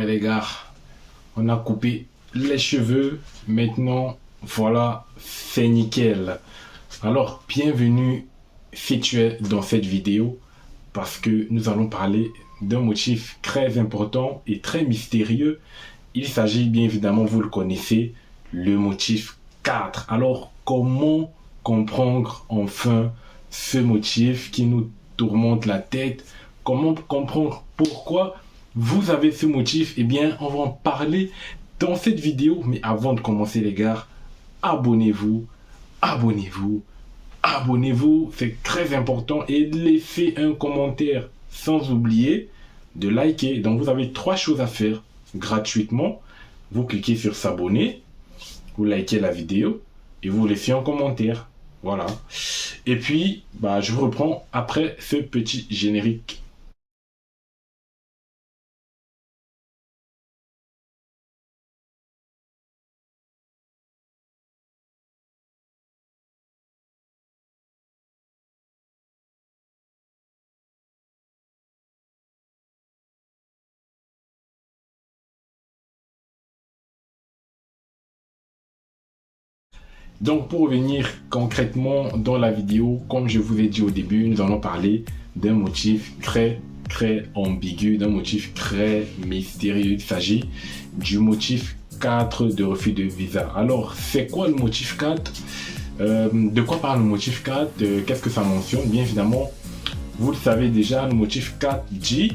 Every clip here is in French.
Ouais les gars, on a coupé les cheveux. Maintenant, voilà, c'est nickel. Alors, bienvenue si tu es dans cette vidéo parce que nous allons parler d'un motif très important et très mystérieux. Il s'agit bien évidemment, vous le connaissez, le motif 4. Alors, comment comprendre enfin ce motif qui nous tourmente la tête? Comment comprendre pourquoi vous avez ce motif? Eh bien, on va en parler dans cette vidéo. Mais avant de commencer, les gars, abonnez-vous, abonnez-vous, abonnez-vous. C'est très important. Et laissez un commentaire sans oublier de liker. Donc, vous avez 3 choses à faire gratuitement. Vous cliquez sur s'abonner, vous likez la vidéo et vous laissez un commentaire. Voilà. Et puis, je vous reprends après ce petit générique. Donc pour revenir concrètement dans la vidéo, comme je vous ai dit au début, nous allons parler d'un motif très ambigu, d'un motif très mystérieux. Il s'agit du motif 4 de refus de visa. Alors c'est quoi le motif 4? De quoi parle le motif 4? Qu'est-ce que ça mentionne? Bien évidemment, vous le savez déjà, le motif 4 dit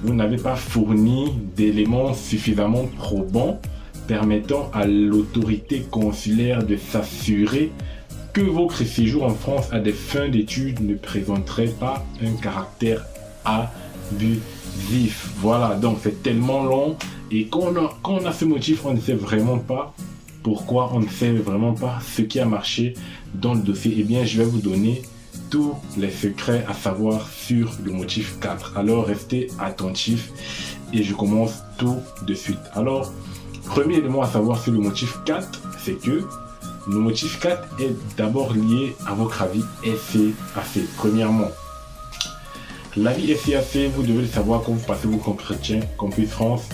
vous n'avez pas fourni d'éléments suffisamment probants permettant à l'autorité consulaire de s'assurer que votre séjour en France à des fins d'études ne présenterait pas un caractère abusif. Voilà, donc c'est tellement long et quand on a ce motif, on ne sait vraiment pas pourquoi, on ne sait vraiment pas ce qui a marché dans le dossier. Eh bien, je vais vous donner tous les secrets à savoir sur le motif 4. Alors, restez attentifs et je commence tout de suite. Alors, premier élément à savoir sur le motif 4, c'est que le motif 4 est d'abord lié à votre avis SCAC. Premièrement, l'avis SCAC, vous devez le savoir quand vous passez vos entretiens Campus France,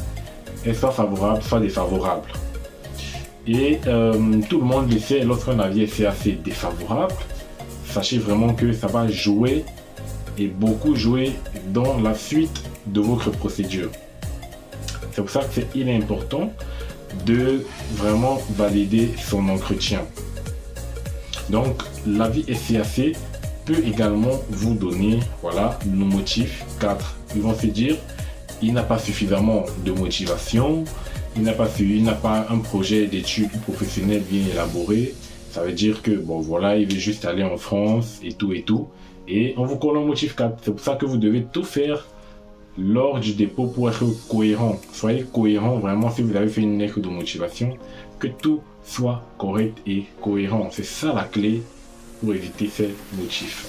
est soit favorable, soit défavorable. Et tout le monde le sait, lorsqu'un avis SCAC est défavorable, sachez vraiment que ça va jouer et beaucoup jouer dans la suite de votre procédure. C'est pour ça que il est important de vraiment valider son entretien. Donc, l'avis SCAC peut également vous donner, voilà, le motif 4. Ils vont se dire, il n'a pas suffisamment de motivation, il n'a pas un projet d'études professionnelles bien élaboré. Ça veut dire que, bon, voilà, il veut juste aller en France et tout. Et on vous colle un motif 4. C'est pour ça que vous devez tout faire lors du dépôt pour être cohérent. Soyez cohérent vraiment si vous avez fait une lettre de motivation, que tout soit correct et cohérent. C'est ça la clé pour éviter ces motifs.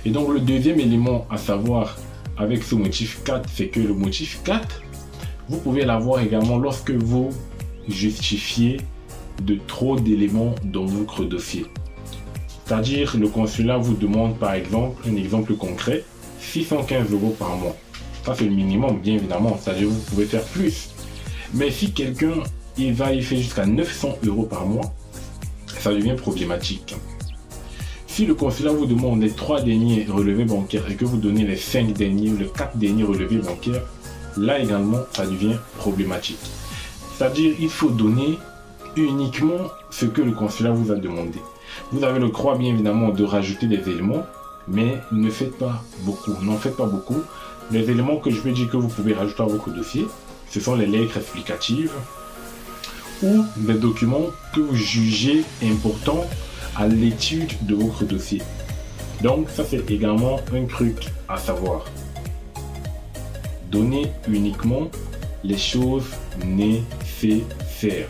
Et donc le deuxième élément à savoir avec ce motif 4, c'est que le motif 4, vous pouvez l'avoir également lorsque vous justifiez de trop d'éléments dans votre dossier. C'est-à-dire le consulat vous demande par exemple, un exemple concret, 615 € par mois. Ça c'est le minimum bien évidemment, c'est-à-dire vous pouvez faire plus. Mais si quelqu'un il fait jusqu'à 900 € par mois, ça devient problématique. Si le consulat vous demande les 3 derniers relevés bancaires et que vous donnez les 5 derniers ou les 4 derniers relevés bancaires, là également ça devient problématique. C'est-à-dire il faut donner uniquement ce que le consulat vous a demandé. Vous avez le droit bien évidemment de rajouter des éléments, mais ne faites pas beaucoup, n'en faites pas beaucoup. Les éléments que je peux dire que vous pouvez rajouter à votre dossier, ce sont les lettres explicatives ou des documents que vous jugez importants à l'étude de votre dossier. Donc ça c'est également un truc à savoir. Donnez uniquement les choses nécessaires.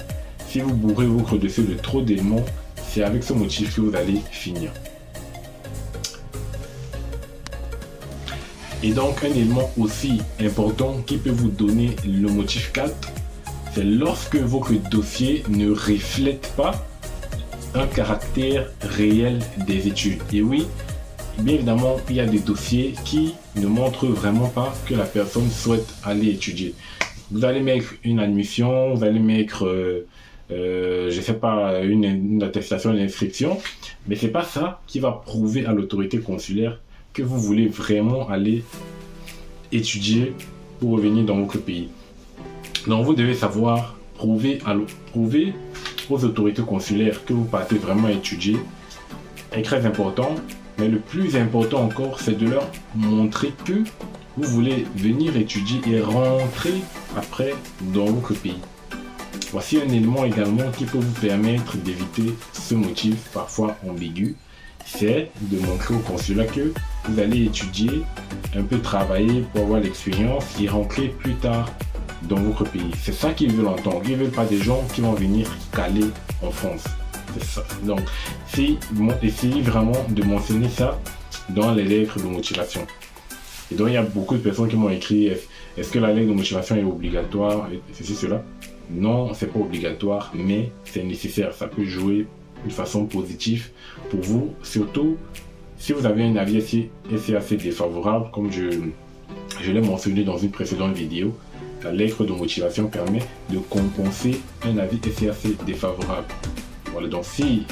Si vous bourrez votre dossier de trop d'éléments, c'est avec ce motif que vous allez finir. Et donc un élément aussi important qui peut vous donner le motif 4, c'est lorsque votre dossier ne reflète pas un caractère réel des études. Et oui, bien évidemment, il y a des dossiers qui ne montrent vraiment pas que la personne souhaite aller étudier. Vous allez mettre une admission, vous allez mettre, je sais pas, une attestation d'inscription, mais c'est pas ça qui va prouver à l'autorité consulaire que vous voulez vraiment aller étudier pour revenir dans votre pays. Donc vous devez savoir prouver aux autorités consulaires que vous partez vraiment étudier est très important, mais le plus important encore, c'est de leur montrer que vous voulez venir étudier et rentrer après dans votre pays. Voici un élément également qui peut vous permettre d'éviter ce motif parfois ambigu, c'est de montrer au consulat que vous allez étudier, un peu travailler pour avoir l'expérience et rentrer plus tard dans votre pays. C'est ça qu'ils veulent entendre. Ils ne veulent pas des gens qui vont venir caler en France. C'est ça. Donc, essayez vraiment de mentionner ça dans les lettres de motivation. Et donc, il y a beaucoup de personnes qui m'ont écrit « Est-ce que la lettre de motivation est obligatoire ?» Ceci, cela. Non, c'est pas obligatoire, mais c'est nécessaire. Ça peut jouer de façon positive pour vous, surtout si vous avez un avis assez défavorable, comme je l'ai mentionné dans une précédente vidéo. La lettre de motivation permet de compenser un avis assez défavorable. Voilà, donc si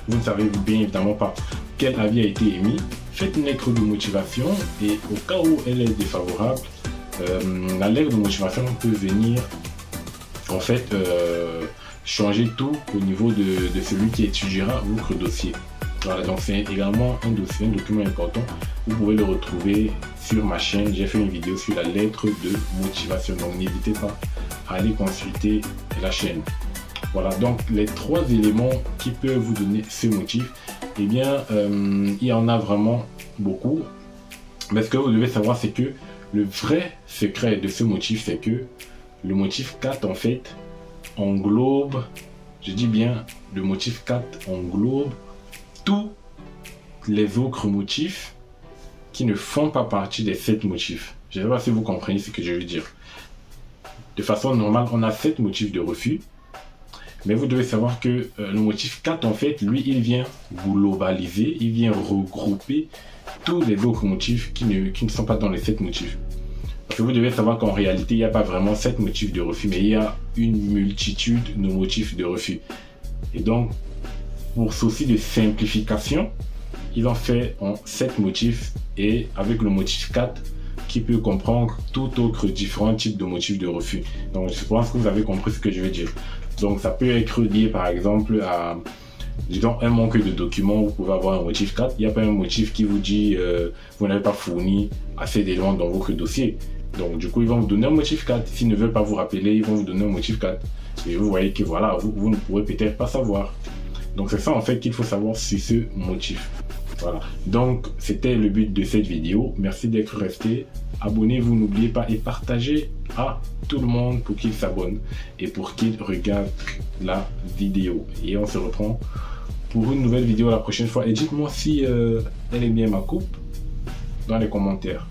vous ne savez bien évidemment pas quel avis a été émis, faites une lettre de motivation et au cas où elle est défavorable, la lettre de motivation peut venir en fait changer tout au niveau de celui qui étudiera votre dossier. Voilà, donc c'est également un document important. Vous pouvez le retrouver sur ma chaîne. J'ai fait une vidéo sur la lettre de motivation, donc n'hésitez pas à aller consulter la chaîne. Voilà, donc les 3 éléments qui peuvent vous donner ce motif, eh bien, il y en a vraiment beaucoup. Mais ce que vous devez savoir, c'est que le vrai secret de ce motif, c'est que le motif 4, en fait, englobe, je dis bien, le motif 4 englobe tous les autres motifs qui ne font pas partie des 7 motifs. Je ne sais pas si vous comprenez ce que je veux dire. De façon normale, on a 7 motifs de refus. Mais vous devez savoir que le motif 4, en fait, lui, il vient globaliser, il vient regrouper tous les autres motifs qui ne sont pas dans les 7 motifs. Parce que vous devez savoir qu'en réalité, il n'y a pas vraiment 7 motifs de refus, mais il y a une multitude de motifs de refus. Et donc, pour souci de simplification, ils ont fait en 7 motifs et avec le motif 4 qui peut comprendre tout autre différent type de motifs de refus. Donc je pense que vous avez compris ce que je veux dire. Donc ça peut être lié par exemple à, disons, un manque de documents, vous pouvez avoir un motif 4. Il n'y a pas un motif qui vous dit vous n'avez pas fourni assez d'éléments dans votre dossier. Donc du coup ils vont vous donner un motif 4. S'ils ne veulent pas vous rappeler, ils vont vous donner un motif 4. Et vous voyez que voilà, vous ne pourrez peut-être pas savoir. Donc c'est ça en fait qu'il faut savoir sur ce motif. Voilà, donc c'était le but de cette vidéo. Merci d'être resté. Abonnez-vous, n'oubliez pas, et partagez à tout le monde pour qu'il s'abonne et pour qu'il regarde la vidéo. Et on se reprend pour une nouvelle vidéo la prochaine fois. Et dites-moi si elle est bien ma coupe dans les commentaires.